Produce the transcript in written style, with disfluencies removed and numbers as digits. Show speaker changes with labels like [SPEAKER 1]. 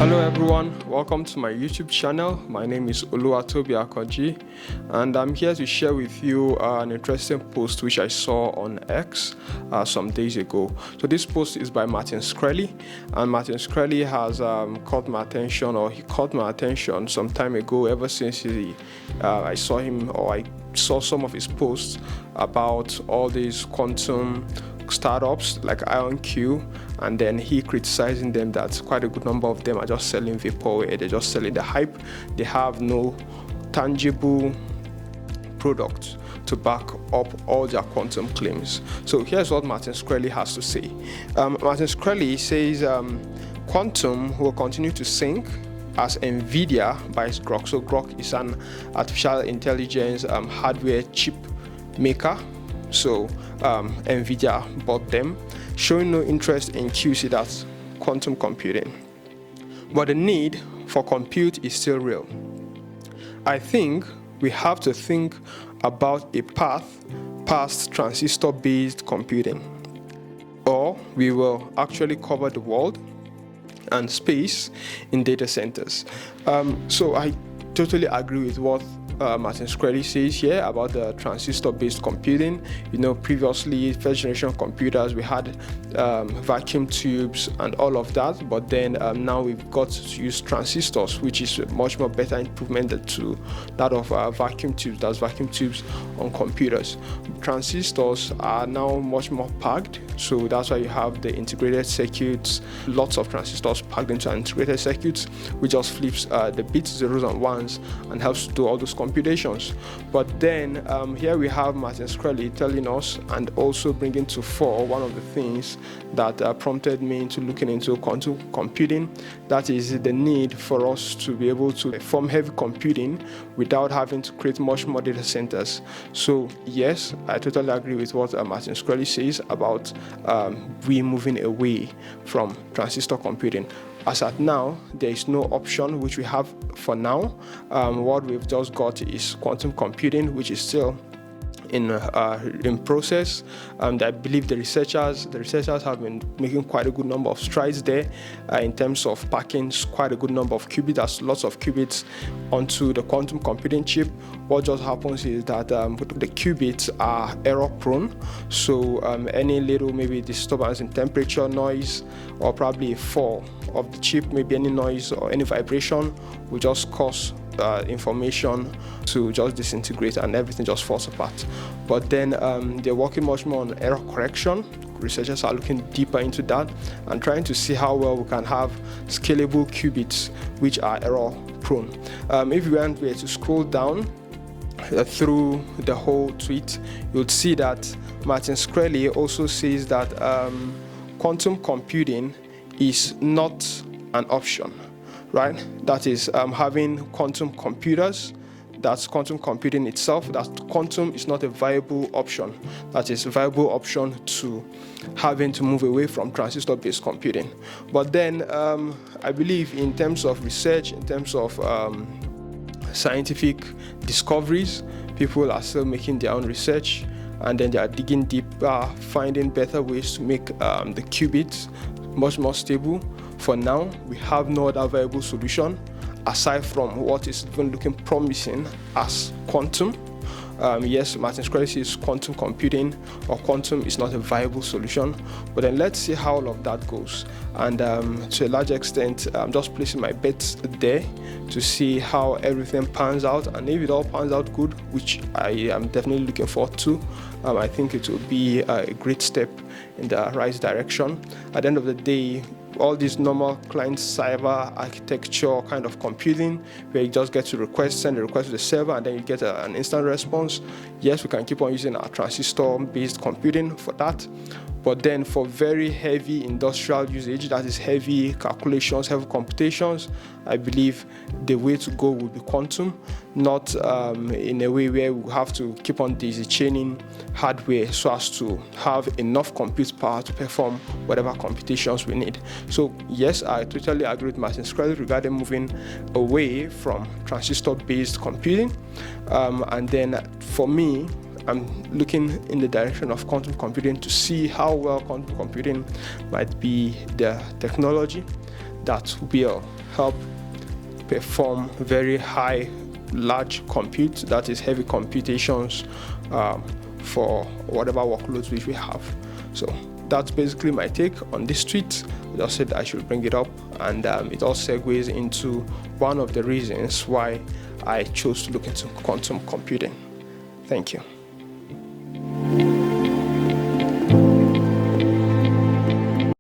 [SPEAKER 1] Hello everyone, welcome to my YouTube channel. My name is Oluwatobi Akanji, and I'm here to share with you an interesting post which I saw on X some days ago. So this post is by Martin Shkreli, and Martin Shkreli has caught my attention, or he caught my attention some time ago, ever since I saw him, or I saw some of his posts about all these quantum startups like IonQ, and then he criticizing them that quite a good number of them are just selling vaporware, they're just selling the hype, they have no tangible product to back up all their quantum claims. So here's what Martin Shkreli has to say. Martin Shkreli says quantum will continue to sink as Nvidia buys Grok. So Grok is an artificial intelligence hardware chip maker. So Nvidia bought them, showing no interest in QC, that's quantum computing. But the need for compute is still real. I think we have to think about a path past transistor-based computing, or we will actually cover the world and space in data centers. So I totally agree with what Martin Shkreli says here about the transistor-based computing. You know, previously, first-generation computers, we had vacuum tubes and all of that, but then now we've got to use transistors, which is a much more better improvement to that of vacuum tubes. That's vacuum tubes on computers. Transistors are now much more packed, so that's why you have the integrated circuits, lots of transistors packed into an integrated circuit, which just flips the bits, zeros and ones, and helps to do all those computations. But then here we have Martin Shkreli telling us, and also bringing to fore one of the things that prompted me into looking into quantum computing. That is the need for us to be able to perform heavy computing without having to create much more data centers. So yes, I totally agree with what Martin Shkreli says about we moving away from transistor computing. As at now, there is no option which we have for now. What we've just got is quantum computing, which is still in process. And I believe the researchers have been making quite a good number of strides there in terms of packing quite a good number of qubits. There's lots of qubits onto the quantum computing chip. What just happens is that the qubits are error prone, so any little maybe disturbance in temperature, noise, or probably a fall of the chip, maybe any noise or any vibration will just cause information to just disintegrate and everything just falls apart. But then they're working much more on error correction. Researchers are looking deeper into that and trying to see how well we can have scalable qubits which are error prone. If we were to scroll down through the whole tweet, you'll see that Martin Shkreli also says that quantum computing is not an option, right? That is having quantum computers, that's quantum computing itself, that quantum is not a viable option. That is a viable option to having to move away from transistor-based computing. But then I believe in terms of research, in terms of scientific discoveries, people are still making their own research, and then they are digging deeper, finding better ways to make the qubits much more stable. For now, we have no other viable solution aside from what is even looking promising as quantum. Yes, Martin Shkreli says quantum computing or quantum is not a viable solution, but then let's see how all of that goes. And to a large extent, I'm just placing my bets there to see how everything pans out, and if it all pans out good, which I am definitely looking forward to, I think it will be a great step in the right direction. At the end of the day, all these normal client-server architecture kind of computing, where you just get to send a request to the server, and then you get an instant response. Yes, we can keep on using our transistor-based computing for that. But then for very heavy industrial usage, that is heavy calculations, heavy computations, I believe the way to go will be quantum, not in a way where we have to keep on daisy chaining hardware so as to have enough compute power to perform whatever computations we need. So yes, I totally agree with Martin Shkreli regarding moving away from transistor-based computing. And then for me, I'm looking in the direction of quantum computing to see how well quantum computing might be the technology that will help perform very high, large compute, that is heavy computations for whatever workloads which we have. So that's basically my take on this tweet. I just said I should bring it up, and it all segues into one of the reasons why I chose to look into quantum computing. Thank you.